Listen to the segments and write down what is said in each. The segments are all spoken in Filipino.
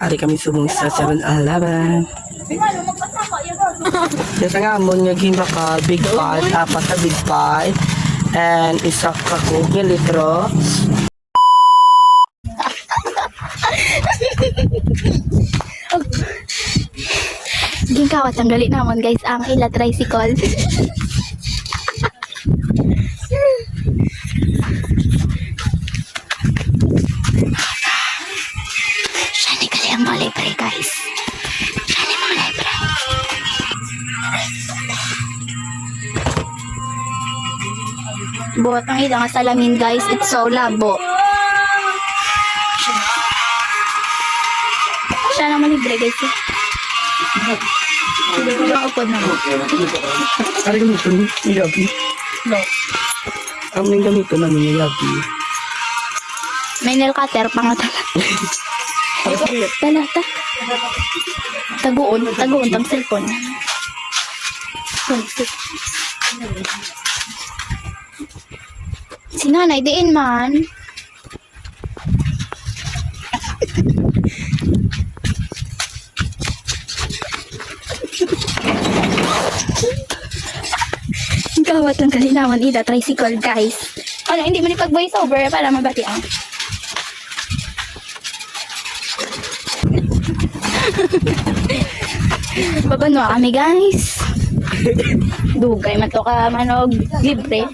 Ari kami sumong sa 7-Eleven. Kasi nga mo nga gimba ka big pot, apat na big pot, and isa ka kog nga litro. Ging kawat ang galit naman guys ang ila tricycle. Siya ni kali ang libre guys. Siya ni mga libre. Buhat ang ilang salamin guys. It's so labo. Siya naman libre guys eh. Maupod na mo. Ari kami ito ni Yabi. No. Ang may gamito namin ni Yabi. May nail cutter pa nga talaga. Talata. Taguon tang cellphone. Si nanay diin man. Gawat ng kalinawan ida tricycle guys. Ano hindi mo ni pag voice over para mabati ang. Babano kami guys. Dugay man to ka manog libre.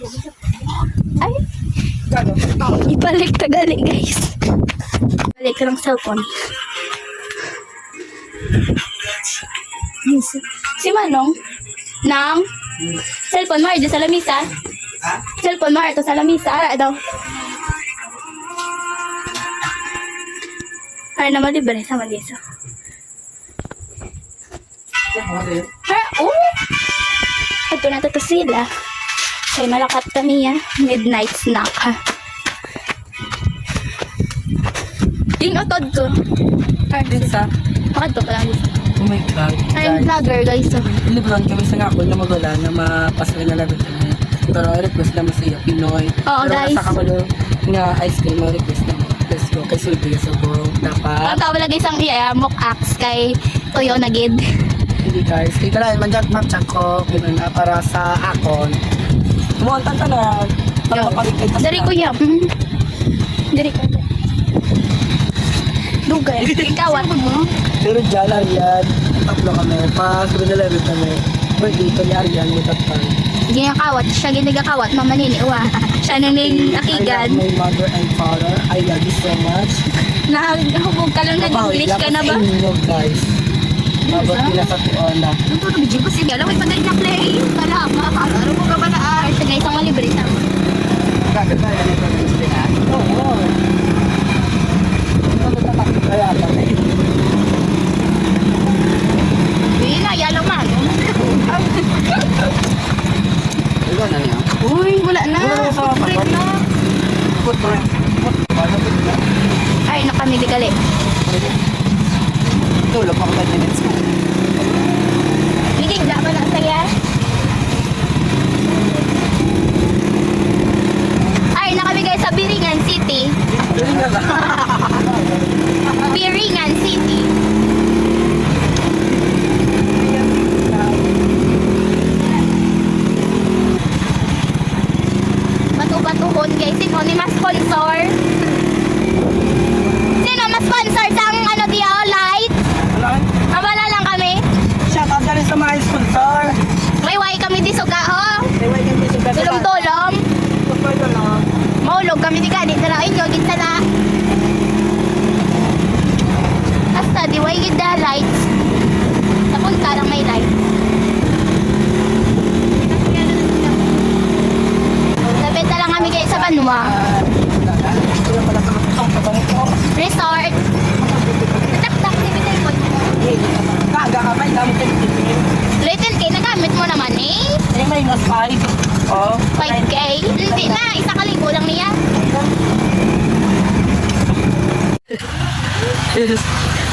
Ay. Ibalik tagali guys. Balik lang cellphone. Si Manong nang cellphone mo ito sa lamisa. Cellphone mo ito sa lamisa. Ara daw. Ay naman libre sa Malisa. Ha? Oh! Ito na to sila. Kay malakat kami ya. Midnight snack ha. Yung otod ko. Ay, Sa? bakit to pala dito? Oh my God. I'm vlogger guys. So. Ilibran kami sa nga ako na magwala na mapasal na labit kami. Pero request naman siya Pinoy. Oo, pero guys. Pero nasa nga ice cream mo request naman. Let's go. Kay Sulby sa go. Dapat. Ang tawag lagi isang mock axe kay Toyo na gid. Hindi guys. Dito lang. Manjat mapchat ko. Ganun na para sa akon. Mumuntan ka na. Para mapagkita sa Dari ko yam. Dari ko. Dugay. Ikawat mo. Pero dyan, Arian. Tatlo kami. Sunod na level kami. Pero dito ni Arian. May tatlo. Ginakawat. Siya ginagakawat. Mamaniniwa. Siya nang I love nakigan. my mother and father. I love you so much. Nakahubog ka lang nag-English ka na ba? Sa inyo, guys. Mabot nila sa tuona. Ito na bigyan ko sige. Alam mo ipagay na play. Wala pa. Ano mo ka ba na art? Siya guys ang malibre sa mo. Kaganda yan ito. Oo. Kaya pa. Hindi na. Yalo man. Wala na niya. Uy, wala na. Wala na sa Break na. Footprint. Ay, nakamili-gali. Tulog ako 10 minutes mo. Ligig na ba na saya? Ay, nakamigay sa Biringan City. Biringan City. Batu-batuhon guys. Sino ni mas sponsor? Sino mas sponsor sa ano diya light? Abala lang kami. Shout out na rin sa mga sponsor. May way kami di suga ho. Tulong-tulong. Tulong. Maulog kami di ka. Di na inyo. Gita na. Hasta di way gida lights. Napunta lang may lights. Nabenta lang kami kayo sa Banwa. Resort. Tatak-tak si Bitay po. Kaga ka may gamit yung tipin. Little K, nagamit mo naman eh. May mas 5. Oh. 5K. Hindi na. Isa kalibo lang niya.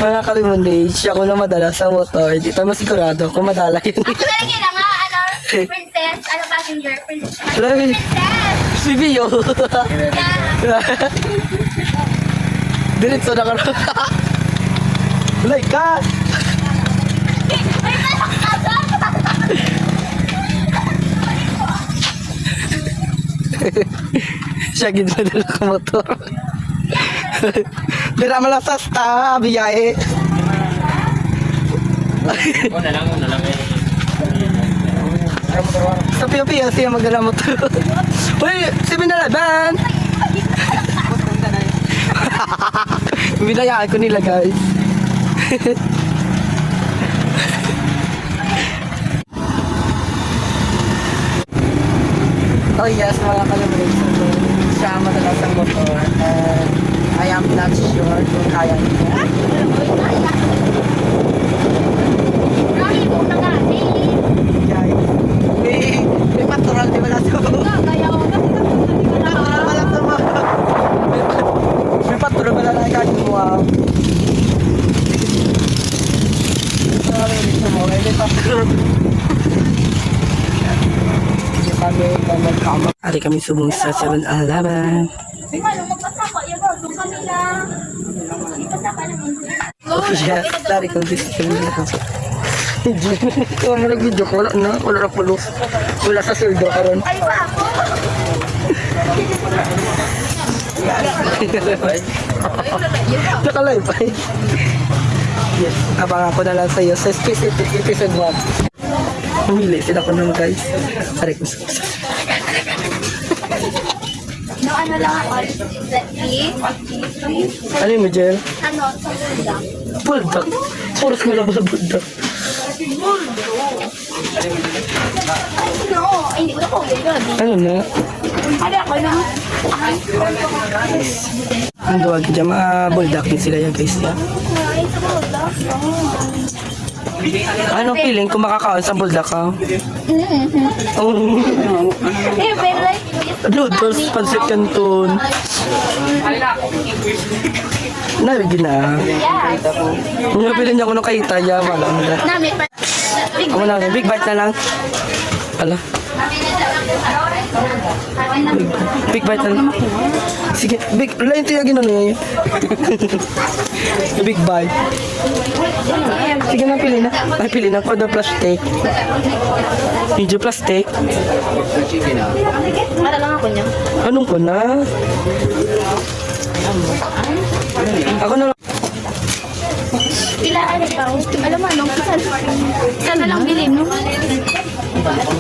Mga kalimunage, ako na madala sa motor. Dito masigurado kung madala yun. Ako na lang yun nga, ano, princess, ano passenger, princess. Grabe. Princess! Si Bio. Yeah. Diretso na ka. Bulay ka! Siya ginadala ka motor. Dira malasas ta, biyahe. Una lang eh. Sa piyo-piyo siya magdala motor. Uy, si Binalaban! Binayaan ko nila guys. Oh yes, mga kalabreaks. Siya madalas ang motor. And I am not sure kung kaya niya. Guys, may pastoral di wala sa may pastoral wala na kaya mo. Sorry, dito mo. May pastoral. Ari kami subong sa 7-Eleven. Oh yes, dari kami sa 7-Eleven. Kung mo nag-video ko, wala na pulo. Wala sa sildo karon. Naka-live ay. Yes, abangan ko na lang sa iyo sa specific episode 1. Humili sila ko naman guys. Aray ko sa No, ano lang ako. ano yung Miguel? Ano, sa bulldog. Bulldog. Puros mo lang sa bulldog. No, hindi ko na po. Ano na? Ano ako na? Ang duwag dyan, mga bulldog din sila yan guys. Ya. Ay, sa bulldog. Ano feeling kung makakaon sa bulldog ka? Eh, pero like, Noodles, pansit canton. Nabigyan na. yes. Nabili niya ako ng kaita niya. Wala mo na. Nami pa. Ako na, big bite na lang. Ala. Big bite na lang. Sige, big, lain ito yung gano'n niya. Big bite. Sige na, pili na. Ay, pili na. Kodo plastic. Medyo plastic. Para lang ako niya. Anong ko na? Ako na lang. Pila ano pa? Alam mo, anong saan na lang bilhin mo?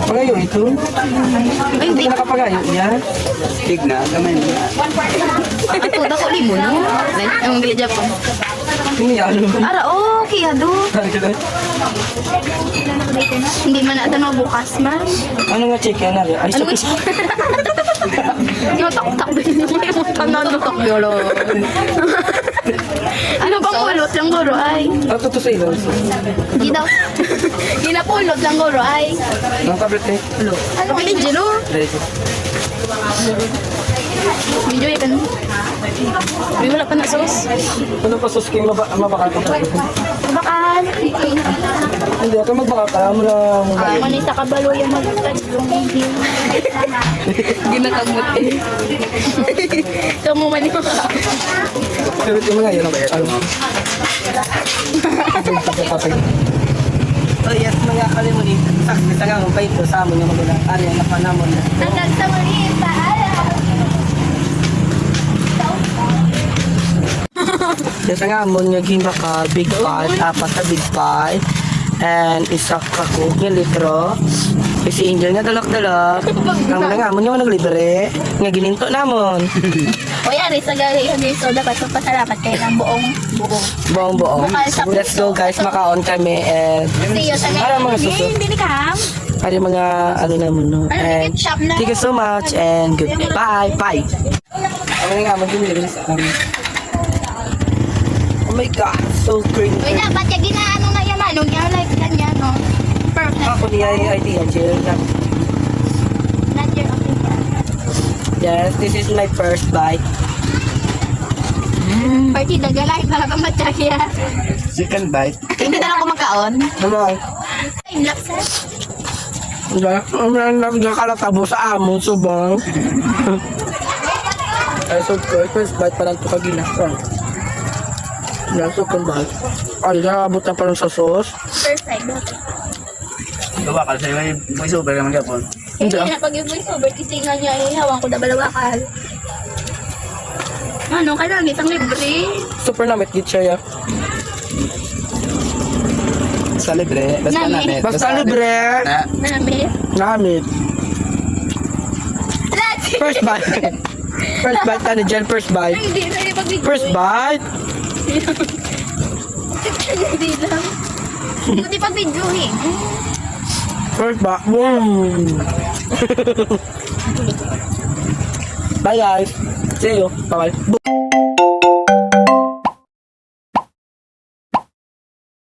Pagayo ito. Ay, Hindi ka nakapagayo niya. Tigna, kamay mo. Ako, dako libo no? Ang gali Japan. Hindi ano. Ara, okay, ado. Hindi man natin bukas man. Ano nga chicken na rin? Ay, Ano so, ko? Yung tak-tak din yung tanan-tak yolo. Ano bang pulot lang guro ay? Ano to sa ilaw? Di daw. Di na pulot lang guro ay. Ang tablet eh. Hello. Ano ka din no? Video ya kan. May wala pa na sauce. Ano pa sus kayo mabakal ko? Bakal. Hindi, ako magbakal ka. Mo lang. Ay, manita ka balo yung magkatulong video. Ginakamot eh. Kamu man yung Pero ito mga yun. Ano? Oh yes, mga kalimunin. Saksi sa nga, mabait ko sa amon yung magulang. Ari, ang napanamon na. hanggang sa muli. Paalam. Yes, nga amon nga ginaka big pie, apat na big pie. And isa ka coke nga litro. Si Angel nga dalak-dalak. Ang mga nga amon yung naglibre. Nga gininto namon. O yari, sa gagawin yung soda, dapat pasalamat kayo ng buong. Buong-buong. Let's go guys, makaon kami. And See you sa para mga suso. Hindi ni Kam. Para mga ano naman no. And shop na. thank you so much and goodbye. Bye. Ang nga amon ginilibre sa amin. Oh my God, so great. Uy, dapat yung ginaano na yan, anong yan, like, ganyan, no? Perfect. Ako niya yung idea, Jill. Not your opinion. Yes, this is my first bite. Party, dagalay, para ka matchakya. Second bite. Hindi na lang kumakaon. Ano? Time lapse, eh. Nakalatabo sa amon, subang. Ay, so first bite pa lang ito kagina. Yan, second bite. Ay, nakabot na pa lang sa sauce. First time. Gawa ka sa'yo may voiceover naman gapon. Hindi Hindi na pag yung voiceover kasi nga niya ihawang ko dabalawakal. Ano, kailangan itang libre. Super namit git siya ya. Sa libre. Basta Nami. namin. Basta libre. Na, Namin. Namit. Let's see. First bite. First bite ka ni Jen, first bite. Ay, hindi na yung pag-video. First bite. Hindi lang. Hindi pag-videohin. First bite. Bye guys. See you. Bye bye.